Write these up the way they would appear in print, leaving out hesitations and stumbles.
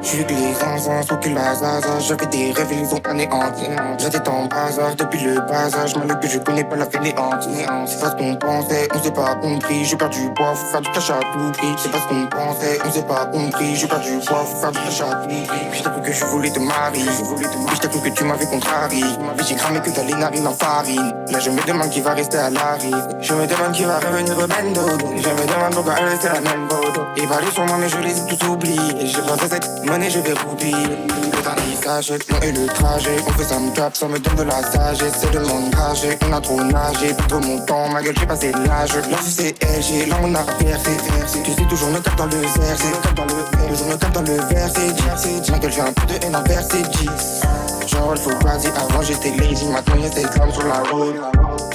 J'suis que les zinzins, sauf que la zaza. J'avais des rêves, ils les ont anéantis. J'étais en bazar depuis le bazar. J'm'en que je connais pas la fainéante. C'est pas ce qu'on pensait, on s'est pas compris. J'ai perdu poids, faut faire du cash à tout prix. C'est pas ce qu'on pensait, on s'est pas compris. J'ai perdu poids, faut faire du cash à tout prix. Puis j't'avoue que je voulais te marier. Puis j't'avoue que tu m'avais contrarié. Puis j'ai cramé que t'as les narines en farine. Là je me demande qui va rester à l'arrêt. Je me demande qui va revenir au bendo. Je me demande pourquoi elle reste la même bodo. Ils parlent sur moi mais je les ai tous oubliés. J'ai pas de cette monnaie, je vais roupiller. Le temps il s'achète, moi et le trajet. On fait ça me cap, ça me donne de la sagesse. C'est de mon trajet, on a trop nagé. Plus trop mon temps, ma gueule j'ai passé l'âge. Là c'est LG, là on a versé. Tu sais toujours le cap dans le verset. Toujours le cap dans le verset. Ma gueule j'ai un peu de haine envers ces 10. Genre il faut quasi, avant j'étais lazy. Maintenant y'a cette flamme sur la route.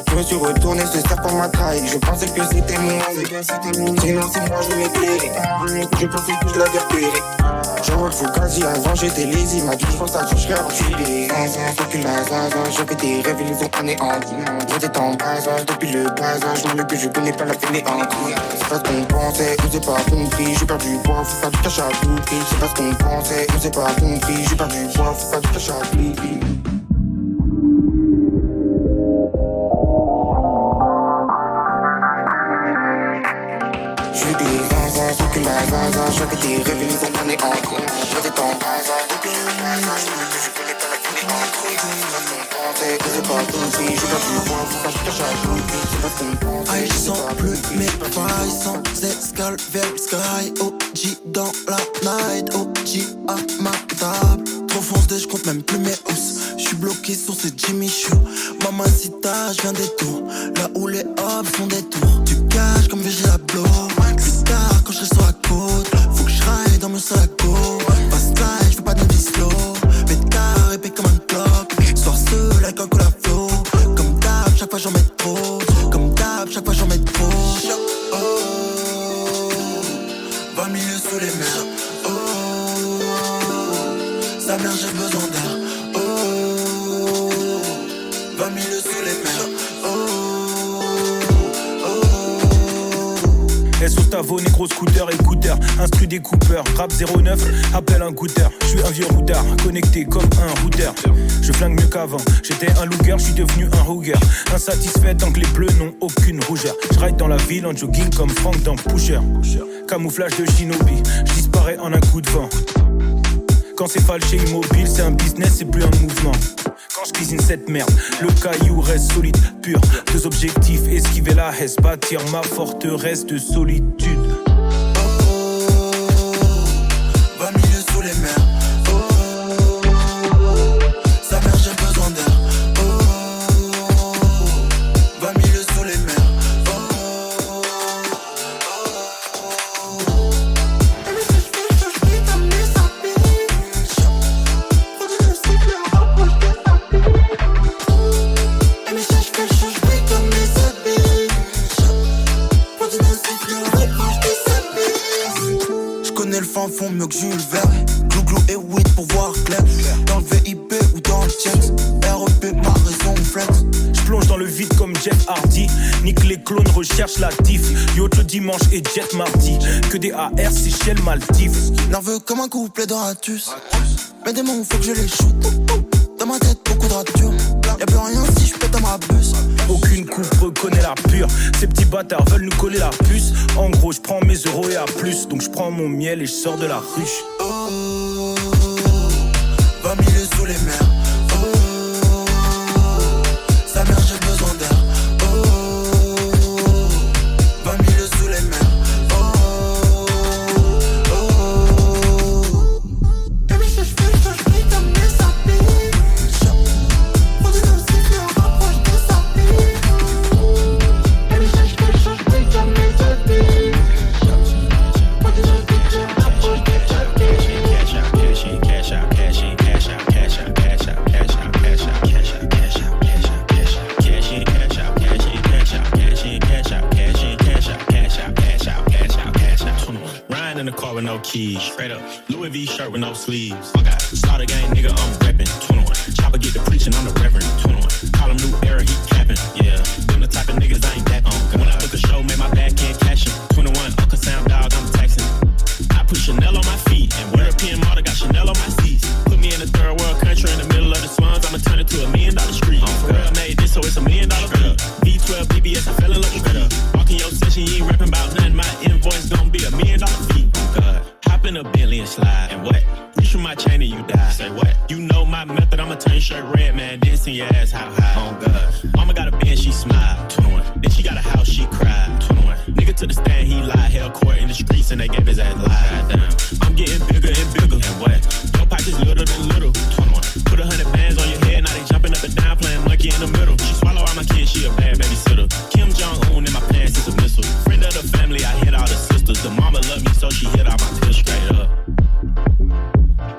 Je me suis retourné, ce serpent m'a trahi. Je pensais que c'était moi. Sinon c'est moi je m'éclairais. Je pensais que je l'avais repéré. Genre il faut quasi, avant j'étais lazy. Ma vie je pense à tout, je suis faut que la zaza. J'avais des rêves, ils les ont anéantis. J'étais en bazar depuis le bazar. J'm'en que je connais pas la fainéante. C'est pas ce qu'on pensait, on s'est pas compris. J'ai perdu poids, faut faire du cash à tout prix. C'est pas ce qu'on pensait, on s'est pas compris. J'ai perdu poids, faut faire du cash à tout prix. J'suis des zinzins, sauf que la zaza. J'avais des rêves, ils ont anéantis. J'étais en bazar depuis le bazar. J'm'en que je connais pas la fainéante. C'est pas ce qu'on pensait, on s'est pas compris. J'ai perdu poids, faut faire du cash à tout prix. C'est pas ce qu'on pensait. Aïe, je sens plus mes failles sans escale vers le sky. OG dans la night, OG à ma table. Trop foncé, je compte même plus mes housses. J'suis bloqué sur ce Jimmy Choo. Mamacita, j'viens des tours. Là où les hops font des tours. Tu caches comme VG à blow. Plus tard, quand je serai sur la côte, faut que j'raille dans mon sac à go. Fast life, j'veux pas de vie slow. Pétard épais comme un clock. Soir seul avec un cola flow. Comme d'hab, chaque fois j'en mets trop. Comme d'hab, chaque fois j'en mets trop. Oh, 20 milieux sous les mers. Oh, sa mère j'ai besoin d'air. Oh, 20 milieux sous les mers. Stavo, négro scooter, écouteur, instru découpeur, rap 09, appelle un goûteur. Je suis un vieux routard, connecté comme un routeur. Je flingue mieux qu'avant, j'étais un looker, je suis devenu un rouguer. Insatisfait tant que les bleus n'ont aucune rougeur. Je ride dans la ville en jogging comme Frank dans Pusher. Camouflage de shinobi, je disparais en un coup de vent. Quand c'est falché immobile, c'est un business, c'est plus un mouvement. Quand je cuisine cette merde, le caillou reste solide, pur. Deux objectifs, esquiver la hesse, bâtir ma forteresse de solitude. Oh, 20 milieux sous les mers. Oh, sa mère j'ai besoin d'air. Oh, 20 milieux sous les mers. Fond mieux que Jules Verne. Glou et weed pour voir clair. Dans le VIP ou dans le checks. REP ma raison flex. J'plonge dans le vide comme Jeff Hardy. Nique les clones, recherche la diff. Yacht le dimanche et jet mardi. Que des AR, Seychelles, Maldives. Nerveux comme un couplet de Ratus. Mes démons faut que je les shoot. Dans ma tête beaucoup de ratures. Y'a plus rien si j'pète dans ma bus. Aucune coupe reconnaît la pure. Ces petits bâtards veulent nous coller la puce. En gros j'prends mes euros et à plus. Donc j'prends mon miel et j'sors de la ruche. Oh, 20 milieux sous les mers. Oh, sa mère j'ai besoin d'air. Oh, 20 milieux sous les mers. with no keys. Straight up, Louis V shirt with no sleeves. Slaughter gang nigga, I'm reppin'. 21. Chopper get the preaching, I'm the reverend. 21. Call him new era, he capping. Yeah, them the type of niggas I ain't that on. When I book a show, make my back end cash 21. Uncle Sam dog, I'm taxing. I put Chanel on my feet and wear a PM model, got Chanel chain and you die. Say what? You know my method, I'ma turn your shirt red, man. Then send your ass how high. Oh God. Mama got a band, she smiled. 21. Then she got a house, she cried. 21. Nigga to the stand, he lied. Held court in the streets and they gave his ass lied. Damn. I'm getting bigger and bigger. And what? Your pockets little than little. 21. Put 100 bands on your head, now they jumping up and down, playing monkey in the middle. She swallow all my kids, she a bad babysitter. Kim Jong-un in my pants is a missile. Friend of the family, I hit all the sisters. The mama love me, so she hit all my pills straight up.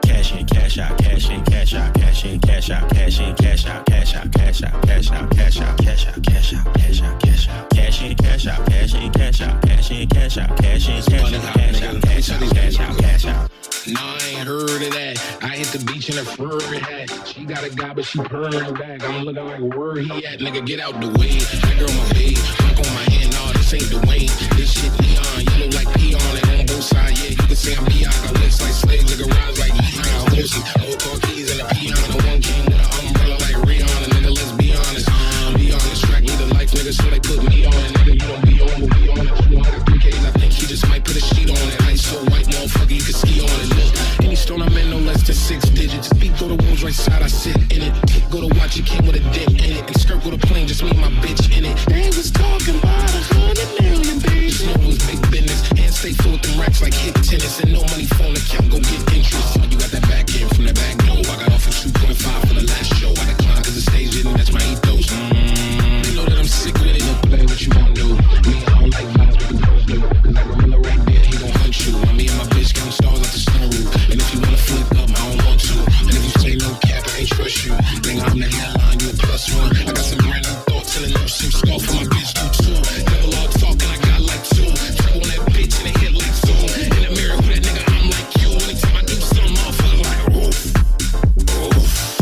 Cash in, cash out, cash in, cash out, cash in, cash out, cash in, cash out, cash out, cash out, cash out, cash out, cash out, cash out, cash out, cash out, cash in, cash out, cash in, cash out, cash in, cash out, cash in, cash out, cash out, cash out, cash out, cash out. No, I ain't heard of that. I hit the beach in a furry hat. She got a guy, but she purring back. I'm looking like where he at, nigga. Get out the way. That girl my babe, funk on my hand. Nah, this ain't Dwayne. This shit Leon. You look like peon and on both sides. Yeah, you can say I'm Leon. I lips like slaves, nigga. Rise like Leon. Horsey, old car keys and a peon. The one king with an umbrella like Rihanna. Nigga, let's be honest. Be honest. Track me the life, nigga. So they put me on it, nigga. You don't be on, but be on it. 203Ks. I think he just might put a sheet on it. Ice so white, motherfucker, you can ski on it. Any stone I'm in, no less than 6 digits. Feet go to wounds, right side, I sit in it. Kick go to watch, it came with a dip in it. And skirt go to plane, just me and my bitch in it. They was talking about 100 million, baby. This know was big business. Hands stay full with them racks like hit tennis. And no money phone account, go get interest. You got that back end from the back door. I got off at 2.5 for the last show. I declined cause the stage didn't match my ethos. They know that I'm sick with it. Don't play what you want to do. Me, I don't like vibes, but the girls do. Cause that gorilla right there, he gon' hunt you. Me and my bitch count stars out the sunroof. And if you wanna flip up, I don't want to. And if you say no cap, I ain't trust you. Nigga, I'm the headline, you a +1. I got some random thoughts and a new sim scarf for my bitch, do too. Double all talking, I got like 2. Trap on that bitch and it hit like zoom. In the mirror with that nigga, I'm like you. Anytime I do something, motherfucker like oof.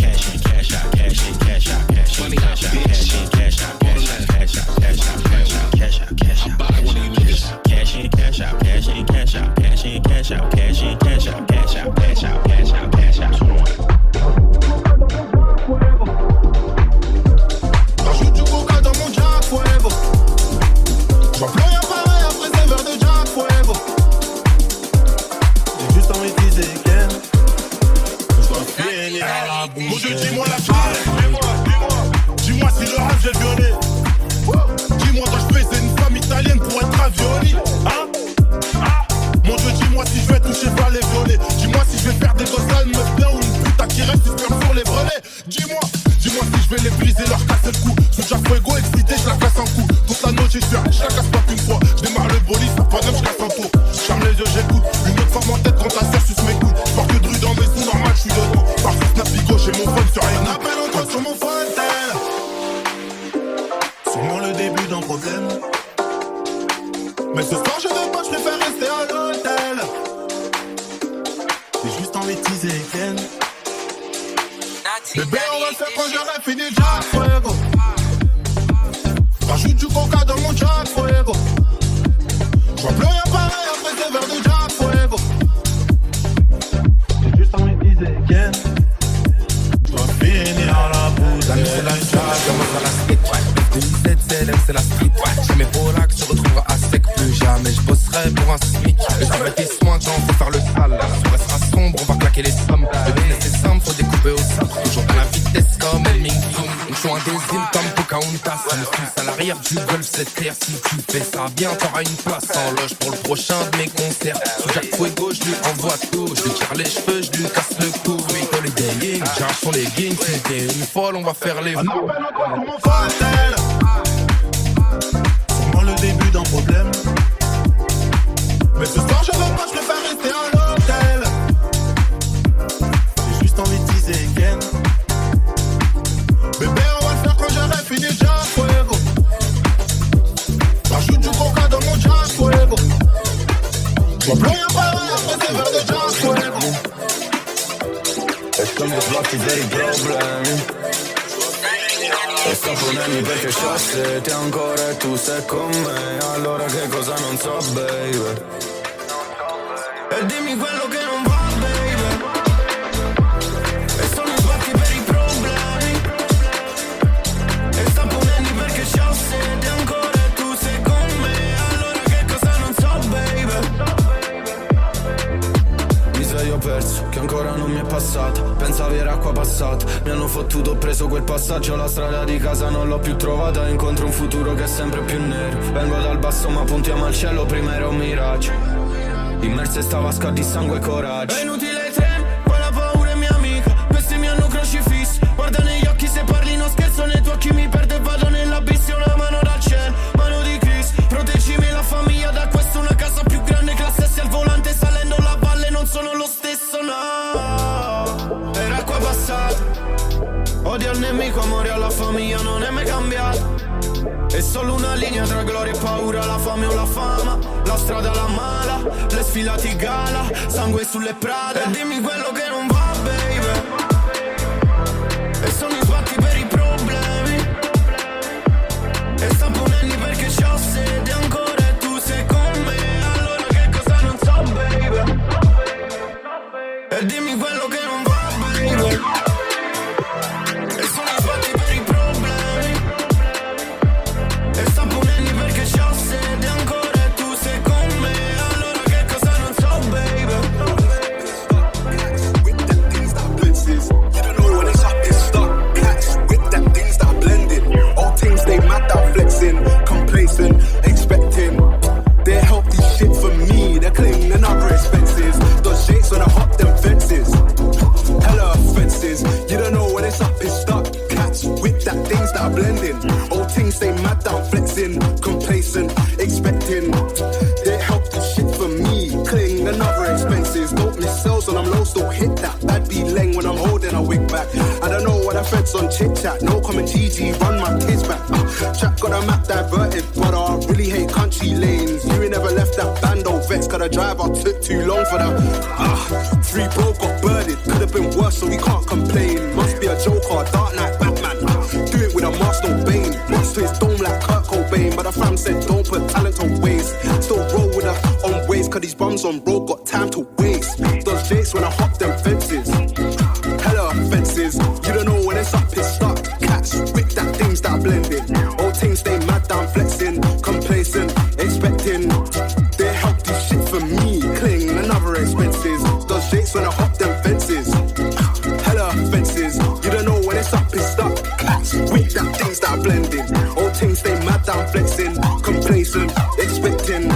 Cash in, cash out, cash in, cash out, cash in, cash out, cash in, cash out, cash out, cash out, cash out, cash out, cash out, cash out. Buy one of you niggas. Cash in, cash out, cash in, cash out, cash in, cash out, cash in, cash out, cash out, cash out, cash out, cash out. J'ajoute du coca dans mon Jack Fuego. J'vois plus rien pareil après ces verres de Jack Fuego. J'ai juste envie de viser Ken. J'dois finir à la boue. Mon Dieu, dis-moi la chose. Dis-moi si le rap j'ai violé. Dis-moi quand j'faisais une femme italienne pour être ravioli. Hein? Mon Dieu, dis-moi si je vais toucher par les violets. Dis-moi si je vais faire des gosses à une meuf bien ou une puta qui reste sperme sur les brelets. Dis-moi si je vais les briser, leur casser le cou. Sous Jack Fuego, excité, je la casse en coup. Toute la note, j'ai sûr, je la casse pas qu'une fois. Je démarre le bolide, ça pas neuf, je casse en tour. J'ferme les yeux, j'écoute. Une autre forme en tête quand ta sœur suce mes couilles. J'pars que de rue dans mes sous, normal, j'suis dedans. Parfois, snap bigo, j'ai mon phone sur rien. On appelle encore sur mon phone, tel. Sûrement le début d'un problème. Mais ce soir, je veux pas, je préfère rester à l'hôtel. J'ai juste envie de teaser Ken. Bébé, on va le faire quand j'aurai fini le Jack Fuego. Rajoute du coca dans mon Jack Fuego. J'vois plus rien pareil après ces verres de Jack Fuego. J'ai juste envie de teaser Ken. J'dois finir à la boue. La nuit c'est la Jack, commence à la street. ZZLM c'est la street. J'ai mes Rolex, je retrouverai à sec. Plus jamais je bosserai pour un SMIC. Le divertissement quand faut faire le sale. La soirée sera sombre, on va claquer les sommes. Le business c'est simple, faut découper au centre. Toujours à la vitesse comme El Ming Zoom. Ils sont un des îles comme Pocahontas. On est tous à l'arrière du golf, c'est clair. Si tu fais ça bien, t'auras une place en loge pour le prochain de mes concerts. Sous Jack Fuego, je lui envoie tout. Je lui tire les cheveux, je lui casse le cou. Oui, dans les dating, j'arrache son legging. Si t'es une folle, on va faire les fous. On appelle encore sur mon phone. Sûrement le début d'un problème. Mais ce soir je veux pas, je préfère rester à l'hôtel. J'ai juste envie de teaser Ken. Bébé, on va le faire quand j'aurai fini le Jack Fuego. Rajoute du coca dans mon Jack Fuego. J'vois plus rien pareil après ces verres de Jack Fuego. E sto mi sblocchi per i problemi. E sto ponendo perché so se ti ancora e tu sei con me. Allora che cosa non so, baby. E dimmi quello che non va, baby. E sono sbatti per i problemi. E sto ponendo perché so se ti ancora e tu sei con me. Allora che cosa non so, baby. Mi sei io perso, che ancora non mi è passata. Pensavi era acqua passata, mi hanno fottuto, ho preso quel passaggio. La strada di casa non l'ho più trovata, incontro un futuro che è sempre più nero. Vengo dal basso ma puntiamo al cielo, prima era un miraggio. Immerse sta vasca di sangue e coraggio. È inutile trem, poi la paura è mia amica. Questi mi hanno crocifisso, guarda negli occhi se parli non scherzo. Nei tuoi occhi mi perdo e vado nell'abisso. Una mano dal cielo, mano di Chris. Proteggimi la famiglia da questo, una casa più grande, classe S al volante. Salendo la valle non sono lo stesso, no. Era acqua passata. Odio al nemico, amore alla famiglia non è mai cambiato. È solo una linea tra gloria e paura, la fame o la fama, la strada la mala, le sfilate gala, sangue sulle prade. E dimmi quello che non va, baby. E sono i sbatti per i problemi. E sta ponendo perché c'ho sede ancora e tu sei con me. Allora che cosa non so, baby. E dimmi quello che non va, baby. E sono i sbatti per i problemi. E sta ponendo perché c'ho sede ancora e tu sei con me. Allora che cosa non so, baby. With that things that blitzes, you don't know when it's up, it's stuck. Cats with that things that blended. All things they mad out flexing, complacent, expecting. They're healthy shit for me, they're claiming other expenses. Those shakes when I hop them fences, hella offenses. You don't know when it's up, it's stuck. Cats with that things that are blending. All things they mad down flexing, complacent, expecting. They're healthy shit for me, cling and other expenses. Don't miss sales when I'm low, still hit that. Bad be leng when I'm holding a wig back. I don't know what I feds on chit chat. No comment GG, run my kids back. Chat got a map diverted, but I really hate country lanes. You ain't never left that bando vex, cause the driver took too long for that. 3 bro got birded, could have been worse, so we can't complain. Must be a Joker, Dark Knight, Batman. Do it with a mask, no Bane. Rust to his dome like Kurt Cobain, but the fam said don't put talent on waste. Still roll with her on waste, cause these bums on road got time to waste. Those jakes when I hop them fences, hella offenses. You don't know when it's up, it's stuck. Cats with that things that are blended. All things they mad down flexing, complacent, expecting. They're healthy shit for me, cling and other expenses. Those jakes when I hop them fences, hella offenses. You don't know when it's up, it's stuck. Cats with that things that are blended. All things they mad down flexing, complacent, expecting.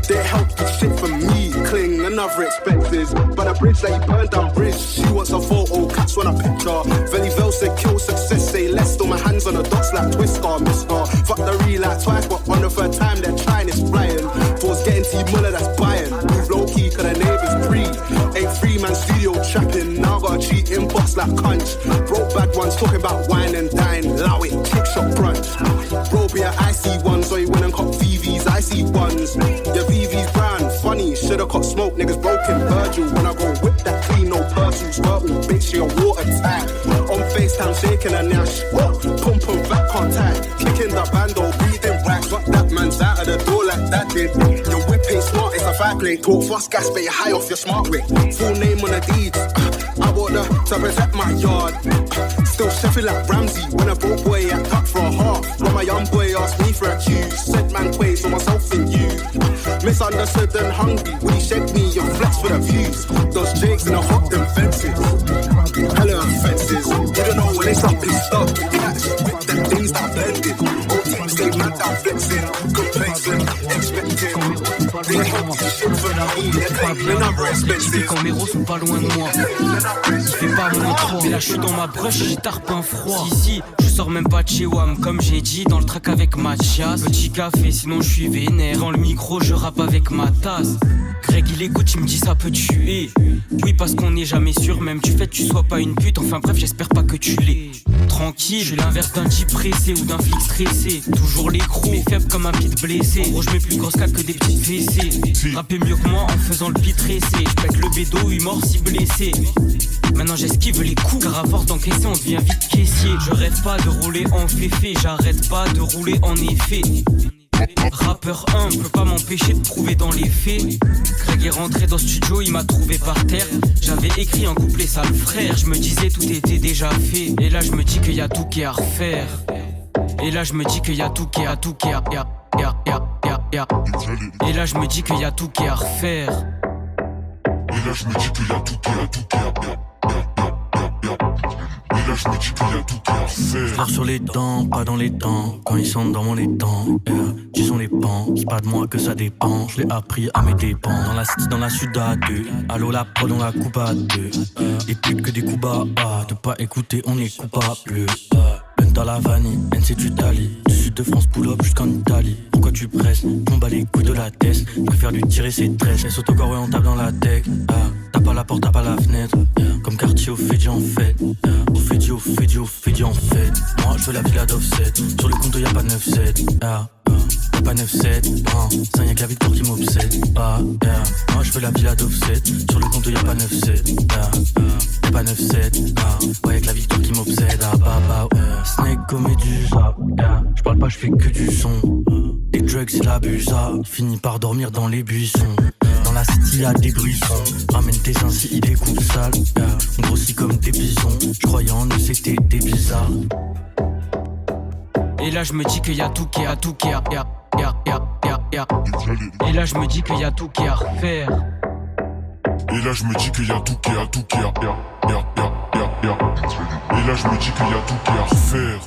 They're healthy shit for me, cling and other expenses. But a bridge that he burned down bridge. She wants a photo, cats want a picture. Veli Vel said kill success, say less. Still my hands on the dots like Twister, mister. Fuck the relight twice, but on the third time they're trying, it's flying. Force getting T Muller, that's buying. Move low key, cause the neighbours free. Ain't free man studio trapping. Now got a cheat inbox like Conch. Broke bad ones talking about wine and dine. Allow it, kick shot brunch. Bro be a icy one, so he went and caught VV's icy ones. Your VV's brown, funny. Should've caught smoke, niggas broken Virgil. When I go whip that clean, no pursuits. Verbal, bitch, you're watertight. On FaceTime, shaking a nash. Pump and back contact. Kicking the bando, breathing wax. Fuck that man's out of the door like that did. Your whip ain't smart, it's a 5-plate. Talk fast gas, but you're high off your smart way. Full name on the deeds. I bought the to protect my yard. Still chefing like Ramsey. When a broke boy act up for a half. When my young boy asked me for a cue. Said man quays for myself and you. Misunderstood and hungry. When he shagged me, you flex for the views. Those jakes and I hop them fences. Hella offenses. You don't know when it's up, it's stuck. Cats with them things that blended. All things they mad down flexing. Complacent, expecting. They help this shit for me. They're claiming other expenses. Quand mes roses sont pas loin de moi. Il fait pas moins 3. Mais là je suis dans ma brush, j'y tarpe un froid. Si, je sors même pas de chez WAM. Comme j'ai dit dans le track avec Mathias. Petit café, sinon je suis vénère. Dans le micro, je rappe avec ma tasse. Greg il écoute, il me dit ça peut tuer. Oui parce qu'on n'est jamais sûr, même du fait que tu sois pas une pute. Enfin bref, j'espère pas que tu l'es. Tranquille, je suis l'inverse d'un type pressé ou d'un flic stressé. Toujours l'écrou, mais faible comme un pit blessé. Gros je mets plus grosse cape que des petites fessées. Rapper mieux que moi en faisant le pit tressé. Je pète le bédo, 8 morts, 6 blessés. Maintenant j'esquive les coups, car à force d'encaisser on devient vite caissier. Je rêve pas de rouler en féfé, j'arrête pas de rouler en effet. Rappeur 1, peut pas m'empêcher de prouver dans les faits. Greg est rentré dans le studio, il m'a trouvé par terre. J'avais écrit un couplet sale frère. Je me disais tout était déjà fait. Et là je me dis qu'il y a tout qui est à refaire. Et là je me dis qu'il y a tout qui est à tout qui est à Et là je me dis qu'il y a tout qui est à refaire. là je me dis qu'il y a tout qui Et là je me dis qu'il y a tout qui à faire. Fleur sur les dents, pas dans les temps. Quand ils sont dans mon étang, disons les pans. C'est pas de moi que ça dépend. Je l'ai appris à mes dépens. Dans la city, dans la sudade. Allô la prod, on la coupe à deux. Des putes que des coups bas. De pas écouter, on est coupable. Dans la vanille, NC tu t'allies. Du sud de France, pull-up jusqu'en Italie. Pourquoi tu presses? Tombe à les couilles de la tête. Je préfère lui tirer ses tresses. Laisse autocorps et on tape dans la tech. T'as pas la porte, t'as pas la fenêtre. Comme quartier au Fidji en fait. Au Fidji en fait. Moi je veux la villa d'offset. Sur le compte y'a pas 9-7. Y'a pas 9-7. Ça y'a que la victoire qui m'obsède. Moi je veux la villa d'offset. Sur le compte y'a pas 9-7. Y'a pas 9-7. Ouais y'a que la victoire qui m'obsède. Snake comme Medusa. J'parle pas, j'fais que du son. Les drugs c'est l'abus. Fini par dormir dans les buissons. Dans la city y'a des brissons. Ramène tes seins si il découle sale. On grossit comme des bisons. J'croyais en eux c'était des bizarres. Et là je me dis qu'il y a tout qui a tout qui a. Et là je me dis qu'il y a tout qui a à refaire. Et là je me dis qu'il y a tout qui a tout qui a. Et là je me dis qu'il y a tout qui a à refaire.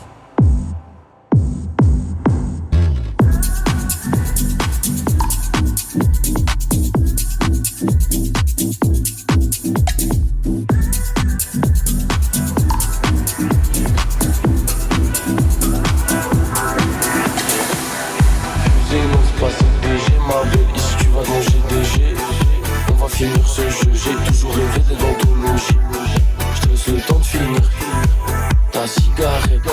Finir ce jeu, j'ai toujours rêvé d'être d'anthologie. Je te laisse le temps de finir ta cigarette.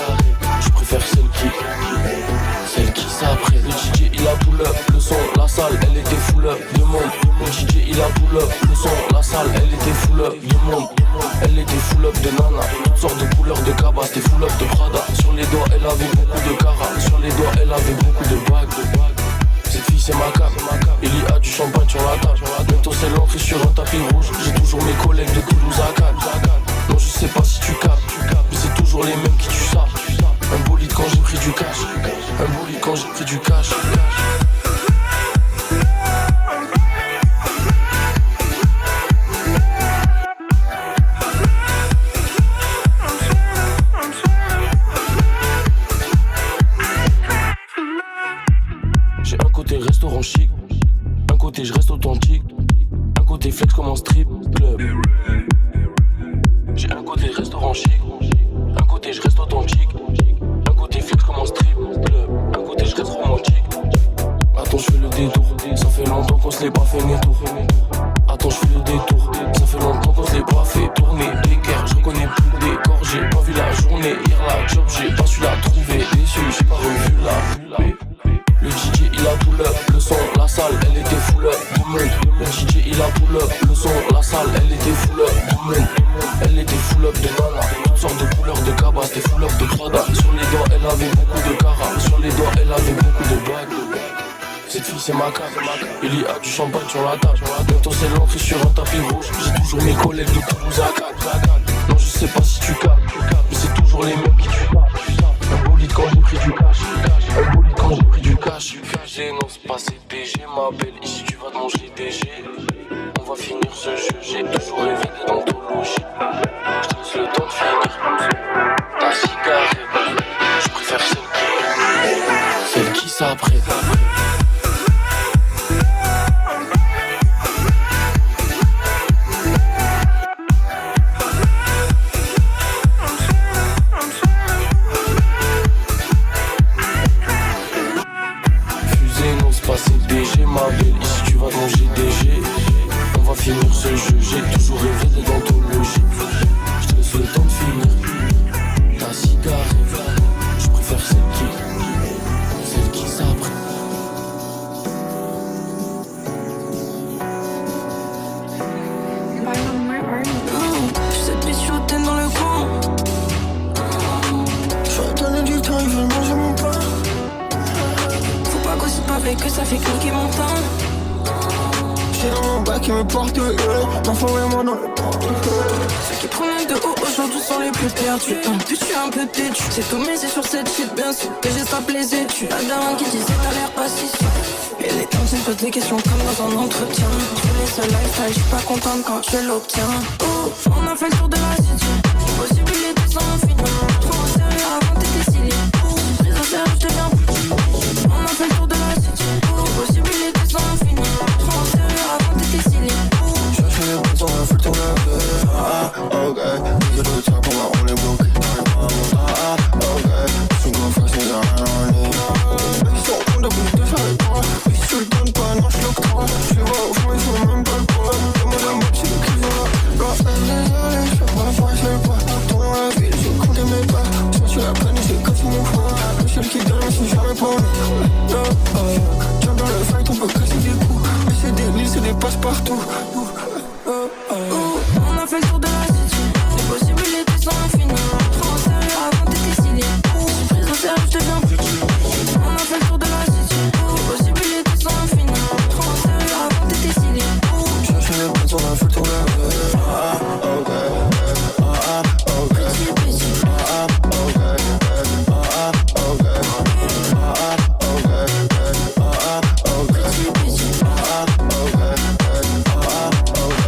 Je préfère celle qui s'apprête. Le DJ il a pull up, le son, la salle elle était full up de monde. Le DJ il a pull up, le son, la salle elle était full up de monde. Elle était full up de nana, toutes sortes de couleurs de cabas, c'était full up de Prada. Sur les doigts elle avait beaucoup de cara, sur les doigts elle avait beaucoup de bagues. Cette fille c'est ma cam, il y a du champagne sur la table. Bientôt c'est l'entrée sur un tapis rouge. J'ai toujours mes collègues de Toulouse à Cannes. Non je sais pas si tu captes, mais c'est toujours les mêmes qui tuent ça. Un bolide quand j'ai pris du cash, un bolide quand j'ai pris du cash. Restaurant chic, un côté je reste authentique, un côté flex comme en strip club. J'ai un côté restaurant chic, un côté je reste authentique, un côté flex comme en strip club, un côté je reste romantique. Attends je fais le détour, ça fait longtemps qu'on se l'est pas fait tour. Attends je fais le détour, ça fait longtemps qu'on se l'est pas fait tourner. D'équerre, je reconnais plus le décor, j'ai pas vu la journée. Hier la job, j'ai pas su la trouver. Déçu, j'ai pas revu la pluie. Le DJ il a pull up, le son, la salle elle était full up de monde. Le DJ il a pull up, le son, la salle elle était full up de monde. Elle était full up de nana, toutes sortes de couleurs de cabas, c'était full up de Prada. Sur les doigts elle avait beaucoup de cara, sur les doigts elle avait beaucoup de bagues. Cette fille c'est ma cam, il y a du champagne sur la table. Bientôt c'est l'entrée sur un tapis rouge. J'ai toujours mes collègues de Toulouse à Cannes. Non je sais pas si tu captes, mais c'est toujours les mêmes qui tuent ça. Un bolide quand j'ai pris du cash, un bolide quand j'ai pris du cash. Non c'est pas CDG ma belle, ici tu vas te manger DG. On va finir ce jeu, j'ai toujours rêvé d'être d'anthologie. Je te laisse le temps de finir ta cigarette. Je préfère celle qui s'apprête. CDG ma belle, ici tu vas manger DG. On va finir ce jeu, j'ai toujours rêvé d'être d'anthologie. Je te laisse le temps de finir ta cigarette. Je préfère celle qui s'apprête. Cette bitch hautaine dans le coin. Je vais donner du temps, il veut manger mon pain. C'est pas vrai que ça fait cliquer mon temps. J'ai dans mon bac qui me porte m'envoie-moi dans le portefeuille. Ceux qui prennent de haut aujourd'hui sont les plus perdus. Puis je suis un peu têtu. C'est tout misé sur cette shit, bien sûr que j'ai ça plaisé. Tu la daronne qui disait t'as l'air pas si sûr. Et les temps, me pose des questions comme dans un entretien. Je connais ce lifestyle, je suis pas contente quand je l'obtiens. Oh, on a fait le tour de la city. Possibilité sans fin. Trop sérieux avant t'étais stylé. Prise au sérieux, je deviens petit. On a fait le tour de la city. Possibilité sans fin. Trop sérieux avant t'étais stylé. Chercher les bons on a fait le tour de la city. Ah, ok. J'ai le temps pour ma roule et bloquer. Ah, ok. Je suis go first, mais y'a rien en ligne. Ils sont au fond de bouche de faire les points. Ils se le donnent pas, non je l'octroie. Je les vois au fond, ils sont même pas le poids. Comme la moitié de qui sont là. Désolé, je fais pas fois, je l'ai pas. Dans la ville, j'ai compté mes pas. Si tu la connais, c'est comme si mon frère. Le seul qui donne, c'est jamais pour nous. Tiens dans le fight, on peut casser des coups. Mais c'est des lignes, c'est des passe-partout. On a fait le tour de la city. Les possibilités sont infinies. Trop sérieux avant t'étais stylé. Prise au sérieux, je deviens petit. On a fait le tour de la city. Les possibilités sont infinies. Trop sérieux avant t'étais stylé. Chercher les bons on a fait le tour de la city. Ah, ok. Ah, ok. Petit, petit. Ah, ok. Ah, ok. Ah, ok. Ah, ok. Petit, petit. Ah, ok. Ah, ok.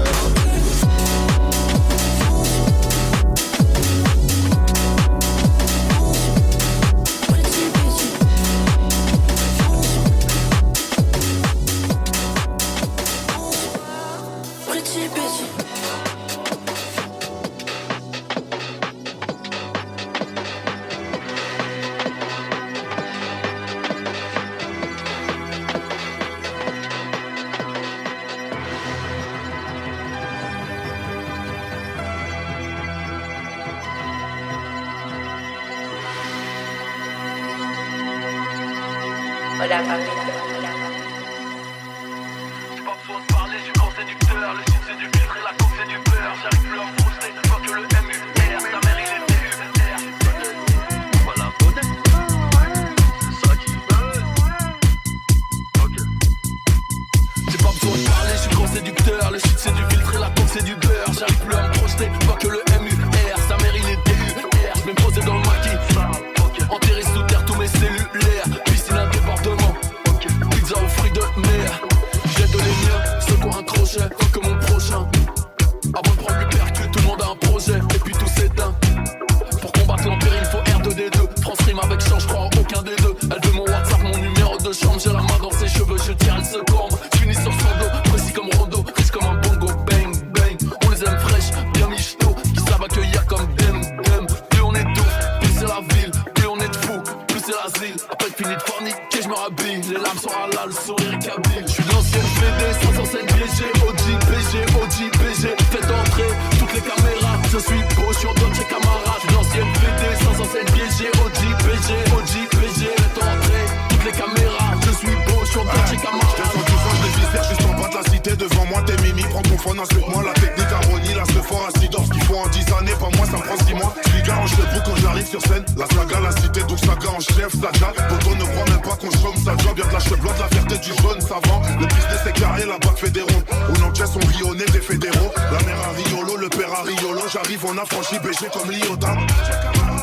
Pretty bitch. Hola, Pablito. J'ai pas besoin de parler, du grand séducteur. Le shit c'est du filtre et la coke c'est du beurre. J'arrive plus à me projeter, je vois que le MUR. Ta mère il est DUR. Voilà, c'est ça qui veut. Ok. J'ai pas besoin de parler, je suis grand séducteur. Le shit c'est du filtre et la coke c'est du beurre. J'arrive plus à me projeter, je vois que le MUR. Sa mère il est DUR. Je vais me poser dans le maquis. Enterré sous terre tous mes cellulaires. Piscine à débordement. Pizza aux fruits de mer. J'aide les miens, ceux qui ont un crochet, que mon prochain. Avant de prendre le percu, tout le monde a un projet. Et puis tout s'éteint. Pour combattre l'empire, il faut R2D2. France rime avec chant, je crois en aucun des deux. Elle veut mon WhatsApp, mon numéro de chambre. J'ai la main dans ses cheveux, je tire, elle se corbe. J'finis sur son dos, précis comme Rondo. Riche comme un bongo, bang, bang. On les aime fraîches, bien michto. Qui savent accueillir comme dem, dem. Plus on est doux, plus c'est la ville. Plus on est de fou, plus c'est l'asile. Après fini de forniquer, je me rhabille. Les larmes sont à là, le sourire est cabile. Je suis de l'ancienne PD, 507 BG, OG, BG, OG, BG. Faites entrer toutes les caméras. Je suis beau, je suis en Dolce Camara. Je suis de l'ancienne PD, 507 BG, OG, BG, OG, BG. Faites entrer toutes les caméras. Je suis beau, je suis en Dolce Camara. Je descends du fond, je les viscère juste en bas de la cité. Devant moi, t'es mimi, prends ton phone, insulte-moi. La technique à Ronnie, là, ce fort acidor. Ce qu'il faut en 10 années, pas moi, ça me prend 6 mois. Je lui garange le bout quand j'arrive sur scène. La saga, la cité, donc saga en chef, saga. Poto ne croit même pas qu'on chôme, ça job. Y'a de la cheveux de la fierté du jaune savant. Le business est carré, la bague fait des rondes. Au Nantes, on rit au nez des fédéraux. La mère à Riolo, le père à Riolo. J'arrive, on a franchi BG comme Lyota.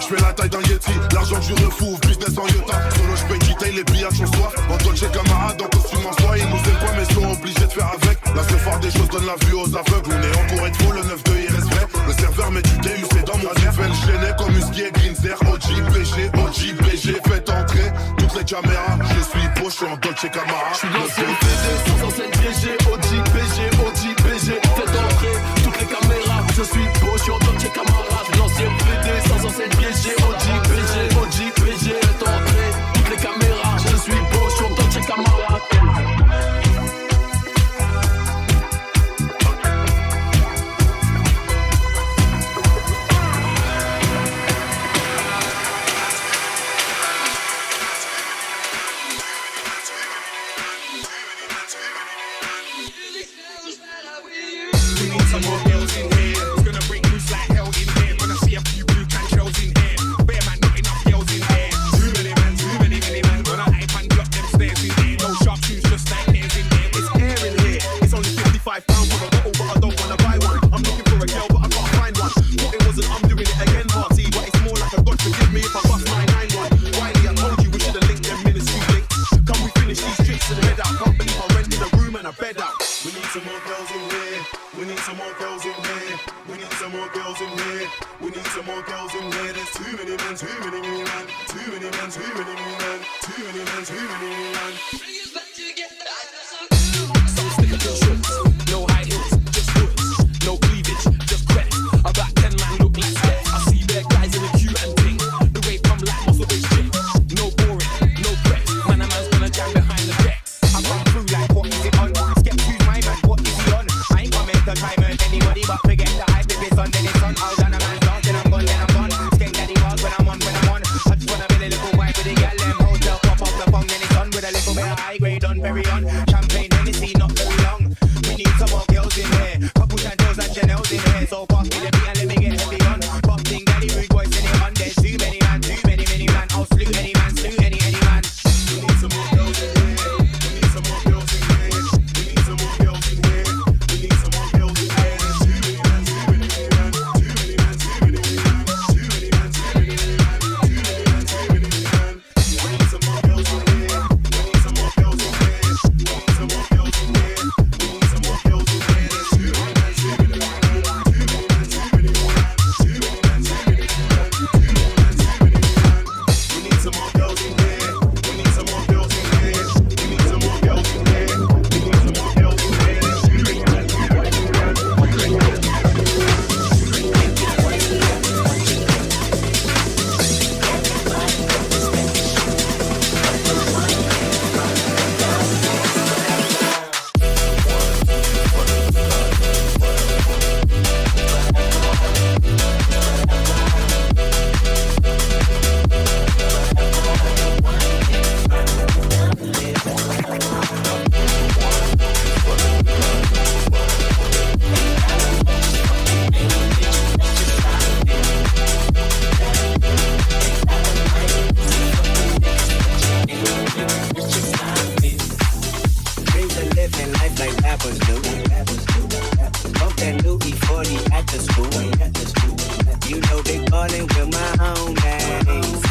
J'fais la taille d'un Yeti, l'argent que je refous, business en Yota. Solo, j'paye quitter les billets sur soi. En Dolce camarade, en costume en soie. Ils nous aiment pas, mais sont obligés de faire avec. La ce phare des choses donne la vue aux aveugles. On est entouré de faux, le 9-2 il reste vrai. Le serveur met du DU, c'est dans mon nerf. Elle gênait comme Husky et Grinzer. OG, BG, OG, BG. Faites entrer toutes les caméras. Je suis beau, je suis en Dolce Camara. Je suis l'ancien PD, 507 BG, OG, BG, OG, BG. Faites entrer toutes les caméras. Je suis beau, je suis en Dolce Camara. Je suis l'ancien PD, 507 BG, OG, BG, OG, BG. Faites entrer toutes les caméras. Je suis beau, je suis en Dolce Camara. Some more girls in here. It's gonna bring loose like hell in here. Gonna see a few blue can shells in here. Bear man, not enough girls in here. Too many man. Gonna hype and block them stairs in here. No sharp shoes, just like hairs in here. It's air in here. It's only £55 for a bottle, but I don't wanna buy one. I'm looking for a girl, but I can't find one. What it wasn't, I'm doing it again, party. But it's more like a God forgive me if I bust my 9-1. Wiley, I told you we should've linked them minutes too late. Come we finish these tricks and head out. here. We need some more girls in here. We need some more girls in here. We need some more girls in here. There's too many men, too many men. Too many men, too many men. Too many men, too many men. Some sticker to shorts, no high heels, just woods, no cleavage, just crack. About 10 man look like that. I see their guys in the queue and ting. The way come like muscle based chick. No boring, no prep. Man, a man's gonna jam behind the deck. I come through like what is it on? Skep who's my man, what is he on? I ain't gonna make a time hurt anybody, but forget the hype. If it's on, then it's on. I'll done a man's dance, then I'm gone, then I'm gone. Skate daddy bars when I'm on, when I'm on. I just wanna be a little wife with a gal, them hotel pop off the phone, then it's on. With a little bit of high grade on, very on. Champagne, Hennessy, not very long. We need some more girls in here. Couple Chantel's and Chanel's in here. So pass me the beat and let me get heavy on. Boxing daddy, rude boys in it on. There's too many man, too many man. I'll slew any man, slew any man. We need some more girls in here. We need some more girls in here. We need some more girls in here. We need some more girls in here. There's too many men, too many men. Too many men, too many men. Too many men, too many men. Too many men, too many men. We need some more girls in here. We need some more girls in here. We need some more girls in here. We need some more girls in here. There's too many men, too many men. Too many men, too many men. Too many men, too many men. Too many men, too many men. We need some more girls in here. We need some more girls in here. We need some more girls in here. We need some more girls in here. There's too many men, too many men. Dreams of living life like rappers do. Bump that new E40 at the school. You know they ballin' with my homies.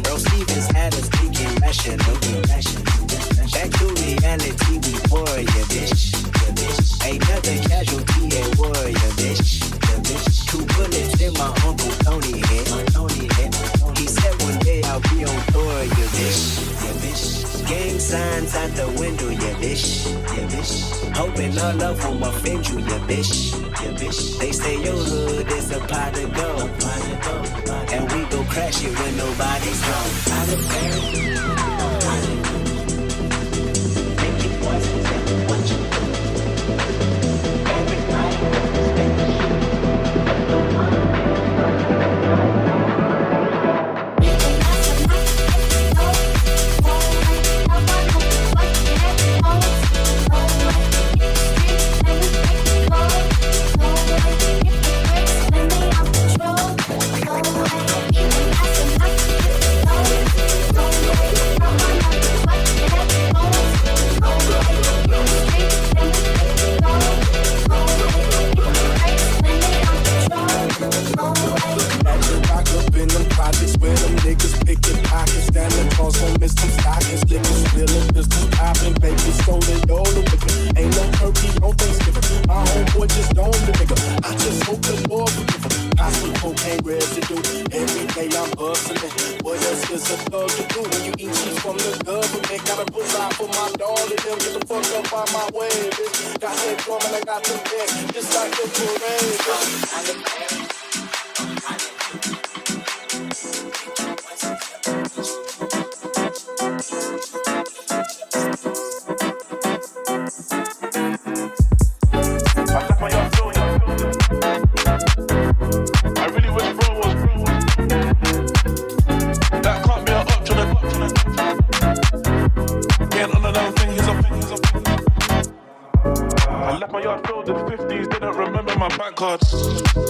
Bro Stevens had us thinking rational. Back to reality, we warrior, bitch. Ain't nothing casualty at warrior, bitch. 2 bullets in my Uncle Tony head. He said one day I'll be on tour, yeah, bitch. Gang signs out the window, yeah, bitch. Hoping all love won't offend you, yeah, bitch. They say your hood is a pot to go. And we go crash it when nobody's home. Make it poison, what you do. Every night,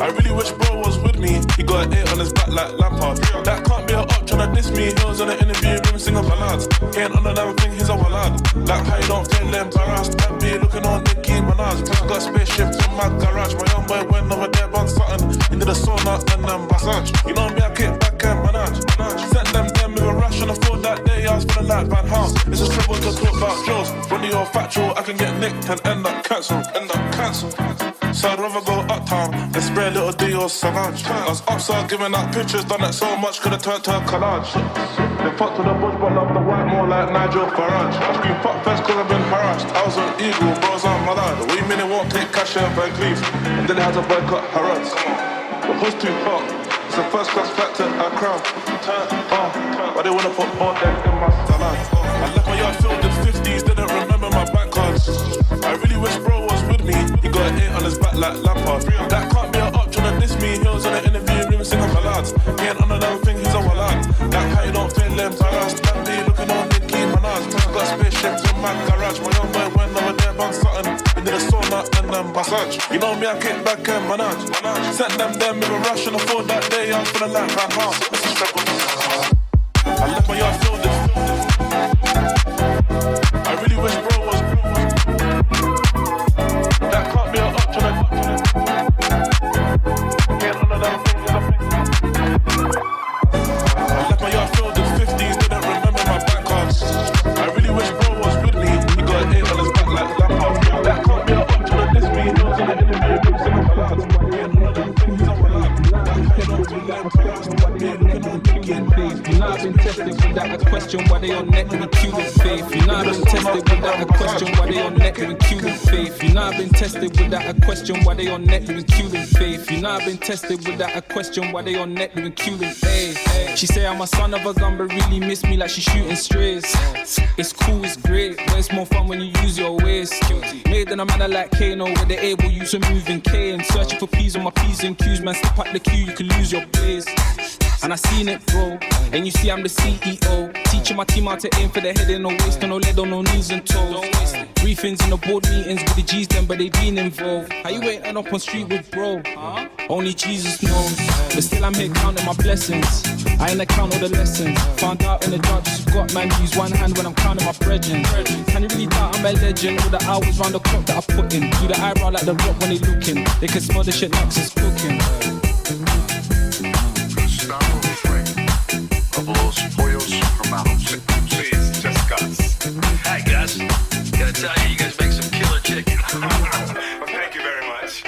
I really wish bro was with me. He got an 8 on his back like Lampard. That can't be a up tryna diss me. He was in the interview room singing ballads. He ain't on the damn thing, he's a walad. Like how you don't feel embarrassed. That be looking on Nicki Minaj. Plus I got spaceships in my garage. My young boy went over there on something. Into the sauna and massage. You know me, I kick back and manage. Sent them with a rush on the floor that day. I was feeling like Van Hal. It's a struggle to wanna talk about Joes. When you're factual, I can get nicked and end up cancelled. So I'd rather go uptown and spray a little D or Savage. I was upside giving out pictures, done that so much, could've turned to a collage. They fucked with the bush, but love the white more like Nigel Farage. I scream fuck first cause I've been harassed. I was an eagle, bros on my line. What you mean it won't take cash and Van Cleef? And then they had to boycott Harrods. The hood's too hot, it's a first class flight to Accra. But they wanna put all them in my salad. I left my yard filled in 50s, didn't remember my bank cards. I really wish bro was with me, he got an 8 on his back like Lampard. That can't be an option to diss me, he was in the interview room singing ballads. He ain't on another thing, he's a walad. That how you don't feel embarrassed, that be looking on Nicki Minaj. I got spaceships in my garage, my young boy went over there on something. We did a sauna and then massage. You know me, I kick back and manage. Sent them there with a rush and I thought that day I was feeling like my house. It's a struggle. I left my yard filled in. I really wish bro was. That can't be an option. Can't none of them things. I left my yard filled in 50s, didn't remember my bank cards. I really wish bro was with me, he got an 8 on his back like Lampard. That can't be an option to diss me, he was in the interview room singing ballads. Can't none of them things he's a walad. You know I've been tested without a question why they on net with Cuban faith. You know I've been tested without a question why they on net with Cuban faith. You know I've been tested without a question why they on net with Cuban faith. You know I've been tested without a question why they on net with Cuban faith. She say I'm a son of a gun but really miss me like she shooting strays. It's cool, it's great, but it's more fun when you use your waist. Made in a manner like Kano where they're able you to move in K and searching for P's on my P's and Q's. Man, step up the queue, you can lose your place. And I seen it, bro. And you see I'm the CEO, teaching my team how to aim for the head and no waist, and no lead on no knees and toes. Briefings in the board meetings with the G's them, but they been involved. How you ain't end up on street with bro? Only Jesus knows. But still I'm here counting my blessings. I ain't account all the lessons. Found out in the dark, just got man use one hand when I'm counting my brethren. Can you really doubt I'm a legend? All the hours round the clock that I put in. Do the eyebrow like the rock when they looking. They can smell the shit like it's cooking. Pollos hermanos. Sí, just guys. Hi guys, gotta tell you, you guys make some killer chicken. Well, thank you very much.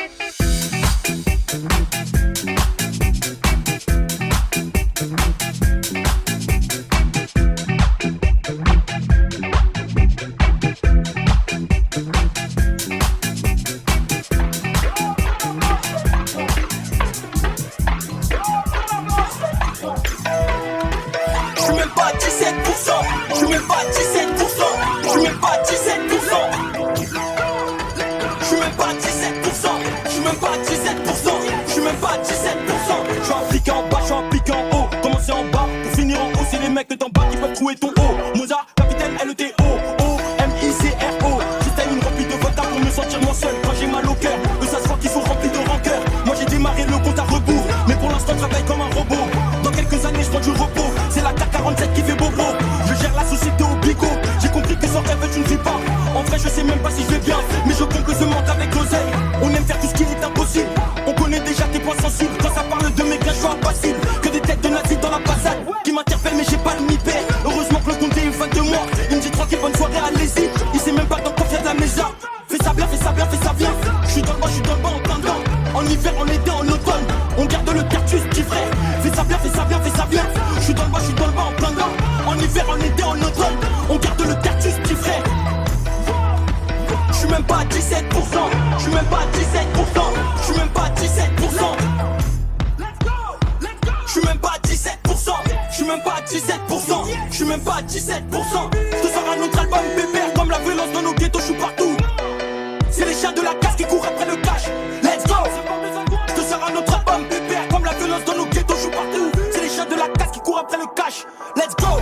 Trouver ton haut, Mozart, capitaine LETO, O-M-I-C-R-O. J'étais une remplie de vodka pour me sentir moins seul. Quand j'ai mal au cœur, eux ça se voit qu'ils sont remplis de rancœur. Moi j'ai démarré le compte à rebours, mais pour l'instant je travaille comme un robot. Dans quelques années je prends du repos, c'est la CAC 47 qui fait bobo. Je gère la société au bigot, j'ai compris que sans rêve tu ne vis pas. En vrai je sais même pas si je vais bien, mais je comble ce manque avec l'oseille. On aime faire tout ce qui est impossible, on connaît déjà tes points sensibles. Quand ça parle de mes gains je suis impassible, que des têtes de nazis dans la passade qui m'interpellent mais j'ai pas de mi-père. Heureusement que le comté est fan de moi. Il me dit tranquille, bonne soirée, allez-y. Il sait même pas dans quoi faire de la maison. Fais ça bien, fais ça bien, fais ça bien. J'suis dans le bas, j'suis dans le bas en plein dedans. En hiver, en été, en automne, on garde le tertus, petit frère. Fais ça bien, fais ça bien, fais ça bien. J'suis dans le bas, j'suis dans le bas en plein dedans. En hiver, en été, en automne, on garde le tertus, petit frère. J'suis même pas à 17%. J'suis même pas à 17%. J'suis même pas à 17%. J'suis même pas à 17%. J'suis même pas à 17%. J'suis même pas à 17%. Ce sera un autre album pépère. Comme la violence dans nos ghettos, j'suis partout. C'est les chiens de la casse qui courent après le cash. Let's go. Ce sera un autre album pépère. Comme la violence dans nos ghettos, j'suis partout. C'est les chiens de la casse qui courent après le cash. Let's go.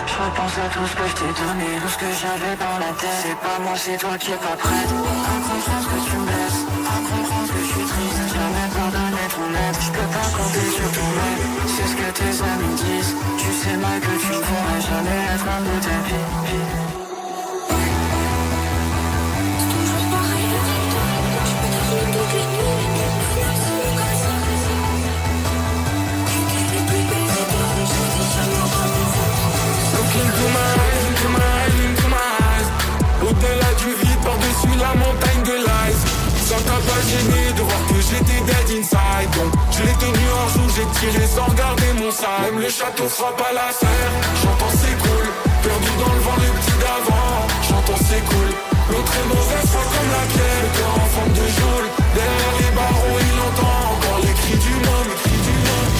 Je repense à tout ce que je t'ai donné, tout ce que j'avais dans la tête. C'est pas moi, c'est toi qui es pas prête à comprendre que tu me blesses, à comprendre que je suis triste. Jamais pardonner ton aide, je peux pas compter sur ton aide. C'est ce que tes amis disent, tu sais mal que tu ne pourras jamais être un de ta vie. C'est toujours pareil, Ça t'a pas gêné de voir que j'étais dead inside. Donc je l'ai tenu un jour, j'ai tiré sans regarder mon sac. Même le château frappe à la serre. J'entends c'est cool, perdu dans le vent le petit d'avant. J'entends c'est cool, l'autre est mauvais froid comme la pierre. Le cœur en forme de geôle, derrière les barreaux il entend encore les cris du homme, les cris du homme.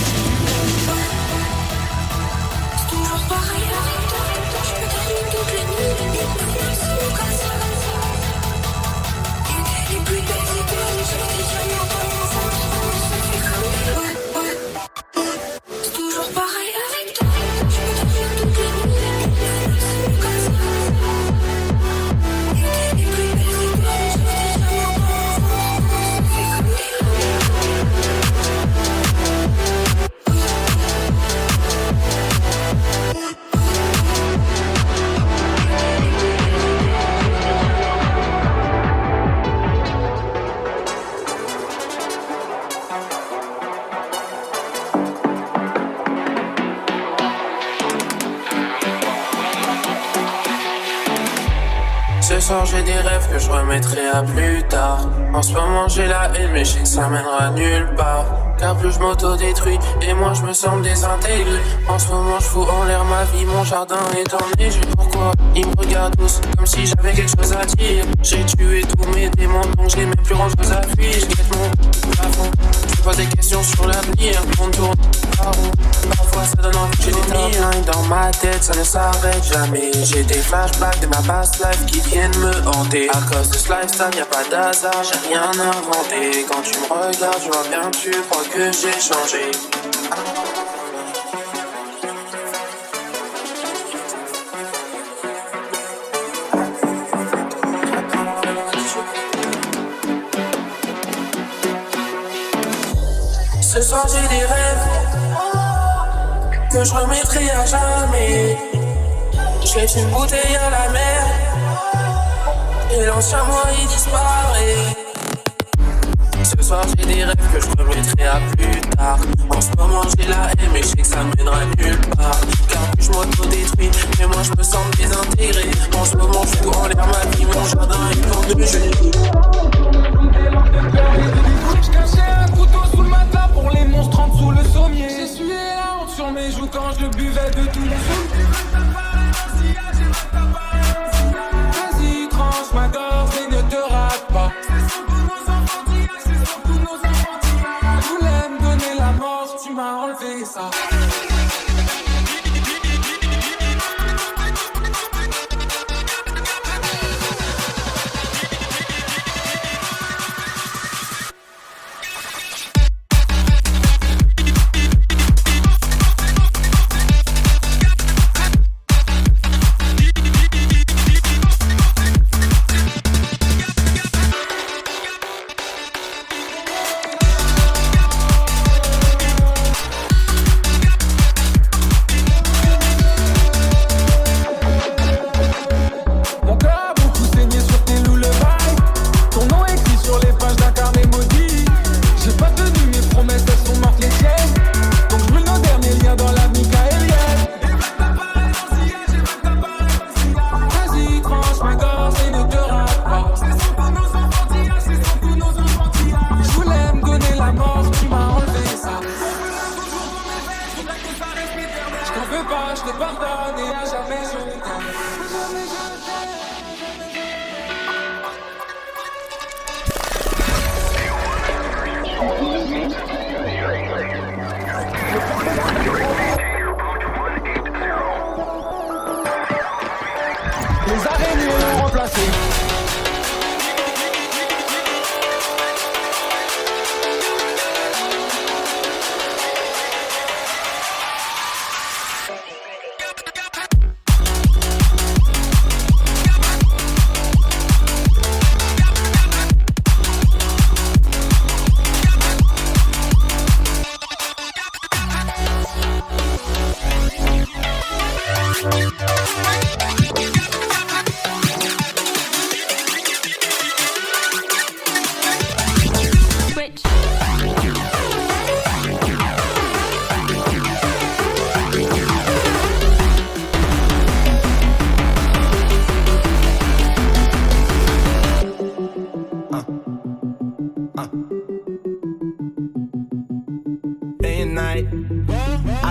C'est toujours pareil avec toi. Je peux dormir toutes les nuits, les nuits comme ça. Les plus belles étoiles, je les diamants dans mon ventre. Ça fait comme c'est toujours pareil avec toi. Je peux dormir toutes les nuits, les nuits comme ça. Les plus belles étoiles, je les diamants dans mon ventre. Ça fait comme Ce soir j'ai des rêves que je remettrai à plus tard. En ce moment j'ai la haine mais je sais que ça mènera nulle part. Car plus je m'auto-détruis et moi je me sens désintégré. En ce moment je fous en l'air ma vie, mon jardin est enneigé. Pourquoi ils me regardent tous comme si j'avais quelque chose à dire. J'ai tué tous mes démons donc j'ai même plus grand chose à fuir. Je guette mon plafond, je pose des questions sur l'avenir. On tourne par rond, parfois ça donne envie. J'ai des timelines dans ma tête, ça ne s'arrête jamais. J'ai des flashbacks de ma past life qui viennent me hanter. À cause de ce lifestyle y'a pas d'hasard, j'ai rien inventé. Quand tu me regardes je vois bien que tu crois que j'ai changé. Ce soir j'ai des rêves que je remettrai à jamais. Jette une bouteille à la mer et l'ancien moi il disparaît. Ce soir j'ai des rêves que je remettrai à plus tard. En ce moment j'ai la haine mais je sais que ça mènera nulle part. Car plus je m'auto-détruis mais moi je me sens désintégré. En ce moment je fous en l'air ma vie, mon jardin est plein de jeux. Je cachais un couteau sous le matelas pour les monstres en dessous le sommier. J'essuyais la honte sur mes joues quand je buvais de tout mon souffle. Vas-y tranche ma gorge et ne te rate pas. Je voulais me donner la mort, tu m'as enlevé ça. Les araignées l'ont remplacé.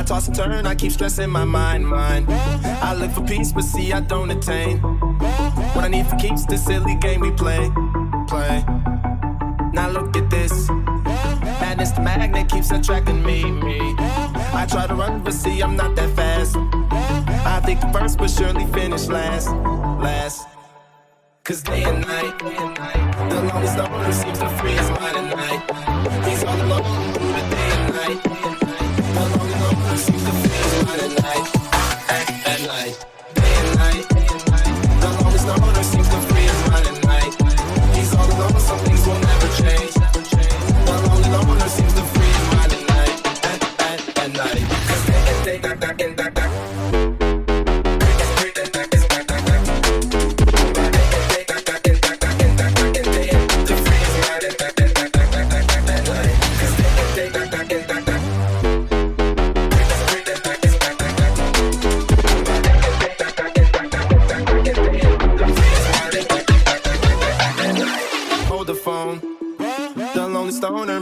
I toss and turn, I keep stressing my mind. I look for peace, but see I don't attain. What I need for keeps this silly game we play. Now look at this. Madness, the magnet keeps attracting me. I try to run, but see I'm not that fast. I think the first, but surely finish last. Cause day and night, the longest loner seems to free his mind at night. He's all alone through the day and night. The longest loner seems to free his mind at night. At night, day and night. The longest loner seems to free his mind at night. He's all alone, some things will never change. The lonely loner seems to free his mind at night. At night. Cause day and night.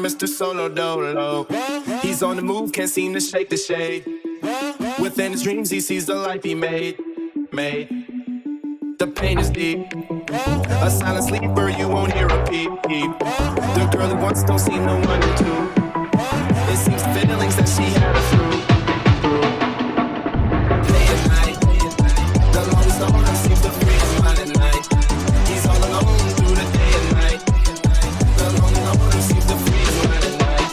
Mr. Solo Dolo. He's on the move, can't seem to shake the shade. Within his dreams, he sees the life he made. The pain is deep. A silent sleeper, you won't hear a peep. The girl he wants don't see no one to do. It seems the feelings that she had are through. Day and night. The longest loner seems to free his mind at night. He's all alone through the day and night. The lonely loner seems to free his mind at night.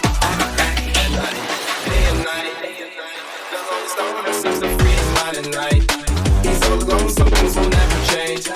At night. Day and night. The longest loner seems to free his mind at night. He's all alone, some things will never change.